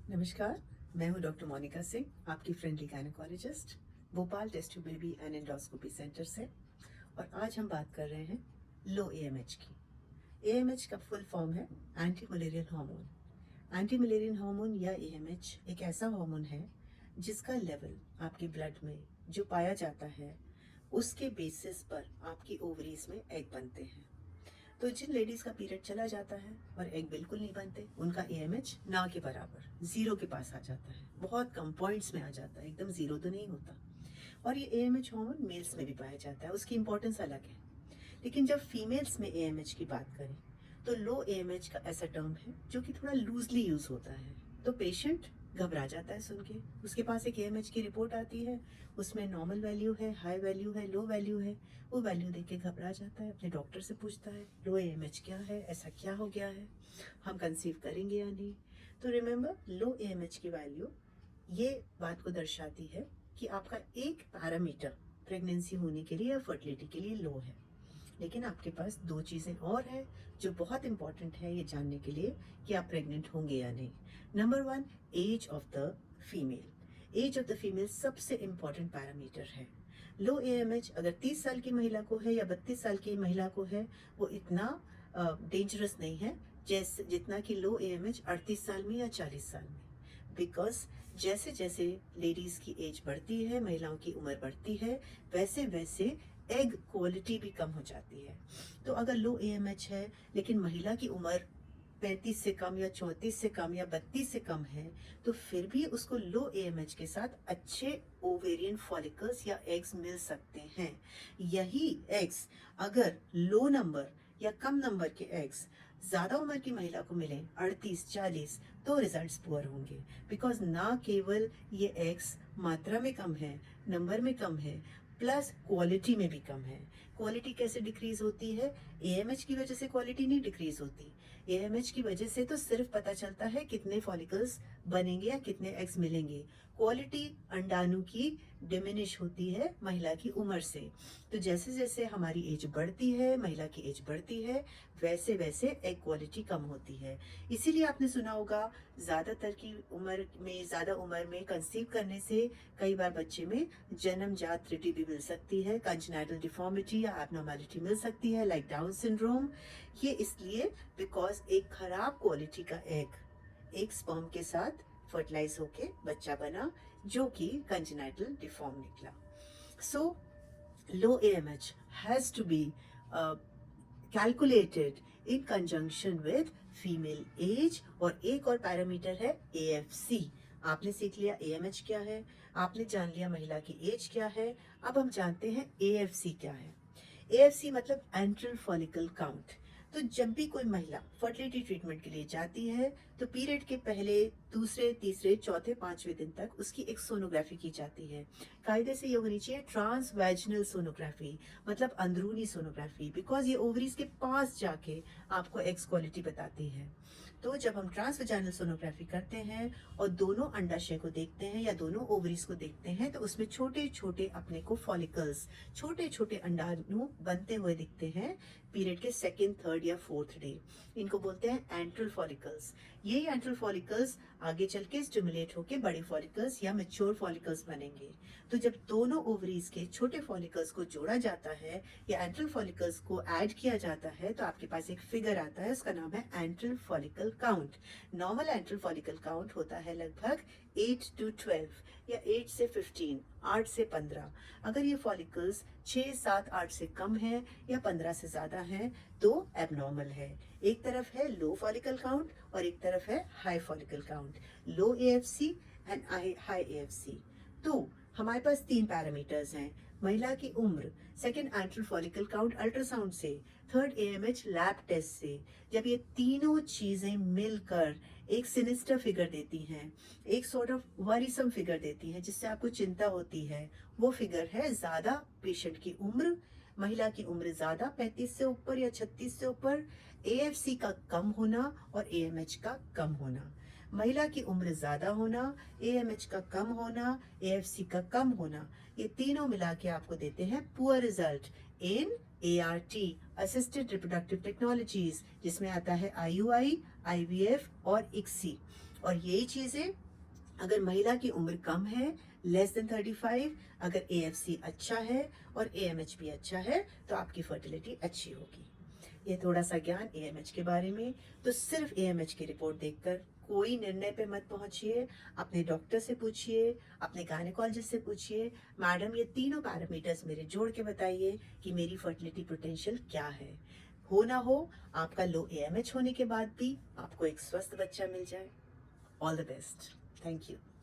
नमस्कार। मैं हूं डॉक्टर मोनिका सिंह, आपकी friendly gynaecologist, Bhopal test tube baby and endoscopy centre से। और आज हम बात कर रहे हैं लो एएमएच की। एएमएच का फुल फॉर्म है anti malarial hormone. Anti malarial hormone या एएमएच एक ऐसा हार्मोन है जिसका लेवल आपके ब्लड में जो पाया जाता है उसके बेसिस पर आपकी ओवरीज में एग बनते हैं। तो जिन लेडीज का पीरियड चला जाता है और एग बिल्कुल नहीं बनते, उनका एएमएच ना के बराबर जीरो के पास आ जाता है, बहुत कम पॉइंट्स में आ जाता है, एकदम जीरो तो नहीं होता। और ये एएमएच हार्मोन मेल्स में भी पाया जाता है, उसकी इंपॉर्टेंस अलग है। लेकिन जब फीमेल्स में एएमएच की बात करें तो लो एएमएच का ऐसा टर्म है जो कि थोड़ा लूजली यूज होता है। तो पेशेंट घबरा जाता है सुन के, उसके पास एक एएमएच की रिपोर्ट आती है, उसमें नॉर्मल वैल्यू है, हाई वैल्यू है, लो वैल्यू है। वो वैल्यू देख के घबरा जाता है, अपने डॉक्टर से पूछता है लो एएमएच क्या है, ऐसा क्या हो गया है, हम कंसीव करेंगे या नहीं। तो रिमेंबर, लो एएमएच की वैल्यू ये बात को दर्शाती है कि आपका एक पैरामीटर प्रेगनेंसी होने के लिए या फर्टिलिटी के लिए लो है। लेकिन आपके पास दो चीज़ें और हैं जो बहुत इंपॉर्टेंट है ये जानने के लिए कि आप प्रेग्नेंट होंगे या नहीं। Number one, age of the female. Age of the female सबसे इंपॉर्टेंट पैरामीटर है। लो एएमएच अगर 30 साल की महिला को है या 32 साल की महिला को है, वो इतना डेंजरस नहीं है जैसे जितना कि लो एएमएच 38 साल में या 40 साल में। बिकॉज जैसे जैसे लेडीज की एज बढ़ती है, महिलाओं की उम्र बढ़ती है, वैसे वैसे एग क्वालिटी भी कम हो जाती है। तो अगर लो एएमएच है लेकिन महिला की उम्र 35 से कम या 34 से कम या 32 से कम है, तो फिर भी उसको लो एएमएच के साथ अच्छे ओवेरियन फॉलिकल्स या एग्स मिल सकते हैं। यही एग्स अगर लो नंबर या कम नंबर के एग्स ज्यादा उम्र की महिला को मिले, 38-40, तो रिजल्ट्स पुअर होंगे। बिकॉज ना केवल ये एग्स मात्रा में कम है, नंबर में कम है, प्लस क्वालिटी में भी कम है। क्वालिटी कैसे डिक्रीज होती है? एएमएच की वजह से क्वालिटी नहीं डिक्रीज होती। एएमएच की वजह से तो सिर्फ पता चलता है कितने फॉलिकल्स बनेंगे या कितने एग्स मिलेंगे। क्वालिटी अंडाणु की डिमिनिश होती है महिला की उम्र से। तो जैसे जैसे हमारी एज बढ़ती है, महिला की एज बढ़ती है, वैसे वैसे एग क्वालिटी कम होती है। इसीलिए आपने सुना होगा ज्यादातर की उम्र में, ज्यादा उम्र में कंसीव करने से कई बार बच्चे में जन्मजात त्रुटि भी मिल सकती है, कंजेनिटल डिफॉर्मिटी या एब्नॉर्मैलिटी मिल सकती है, लाइक डाउन सिंड्रोम। ये इसलिए बिकॉज एक खराब क्वालिटी का एग एक स्पर्म के साथ फर्टिलाइज होके बच्चा बना जो कि कंजेनिटल डिफॉर्म निकला। सो low AMH has to be calculated in conjunction with female age। और एक और पैरामीटर है AFC। आपने सीख लिया AMH क्या है, आपने जान लिया महिला की एज क्या है, अब हम जानते हैं AFC क्या है। AFC मतलब एंट्रल फॉलिकल काउंट। तो जब भी कोई महिला फर्टिलिटी ट्रीटमेंट के लिए जाती है तो पीरियड के पहले, दूसरे, तीसरे, चौथे, पांचवें दिन तक उसकी एक सोनोग्राफी की जाती है। कायदे से ये होनी चाहिए ट्रांस वैजिनल सोनोग्राफी, मतलब अंदरूनी सोनोग्राफी, बिकॉज ये ओवरीज के पास जाके आपको एक्स क्वालिटी बताती है। तो जब हम ट्रांस वैजिनल सोनोग्राफी करते हैं और दोनों अंडाशय को देखते हैं या दोनों ओवरीज को देखते हैं, तो उसमें छोटे छोटे अपने को फॉलिकल्स, छोटे छोटे अंडाणु बनते हुए दिखते हैं पीरियड के सेकेंड, थर्ड या फोर्थ डे। इनको बोलते हैं एंट्रल फॉलिकल्स। ये एंट्रल फॉलिकल्स आगे चल के स्टिमुलेट होके बड़े फॉलिकल्स या मैच्योर फॉलिकल्स बनेंगे। तो जब दोनों ओवरीज के छोटे फॉलिकल्स को जोड़ा जाता है या एंट्रल फॉलिकल्स को ऐड किया जाता है, तो आपके पास एक फिगर आता है, उसका नाम है enteral follicle count. Normal enteral follicle count होता है लगभग 8 to 12 या 8 से 15, 8 से 15। अगर ये फॉलिकल्स 6, 7, 8 से कम है या 15 से ज्यादा है तो एबनॉर्मल है। एक तरफ है लो फॉलिकल काउंट और एक तरफ है high follicle count, low AFC and high AFC. तो हमारे पास तीन पैरामीटर्स हैं: महिला की उम्र, second enteral follicle count ultrasound से, थर्ड एएमएच लैब टेस्ट से। जब ये तीनों चीजें मिलकर एक सिनिस्टर फिगर देती हैं, एक सॉर्ट ऑफ वरीसम फिगर देती हैं जिससे आपको चिंता होती है, वो फिगर है ज्यादा पेशेंट की उम्र, महिला की उम्र ज्यादा 35 से ऊपर या 36 से ऊपर, एएफसी का कम होना और एएमएच का कम होना। महिला की उम्र ज्यादा होना, एएमएच का कम होना, एएफसी का कम होना, ये तीनों मिला के आपको देते हैं poor result in ART, assisted reproductive technologies, जिसमें आता है IUI, IVF और ICSI। और यही चीज़ें अगर महिला की उम्र कम है, लेस देन 35, अगर AFC अच्छा है और AMH भी अच्छा है तो आपकी फर्टिलिटी अच्छी होगी। ये थोड़ा सा ज्ञान AMH के बारे में। तो सिर्फ AMH की रिपोर्ट देखकर कोई निर्णय पे मत पहुंचिए। अपने डॉक्टर से पूछिए, अपने गायनेकोलॉजिस्ट से पूछिए, मैडम ये तीनों पैरामीटर्स मेरे जोड़ के बताइए कि मेरी फर्टिलिटी पोटेंशियल क्या है। हो ना हो, आपका लो AMH होने के बाद भी आपको एक स्वस्थ बच्चा मिल जाए। All the best. Thank you.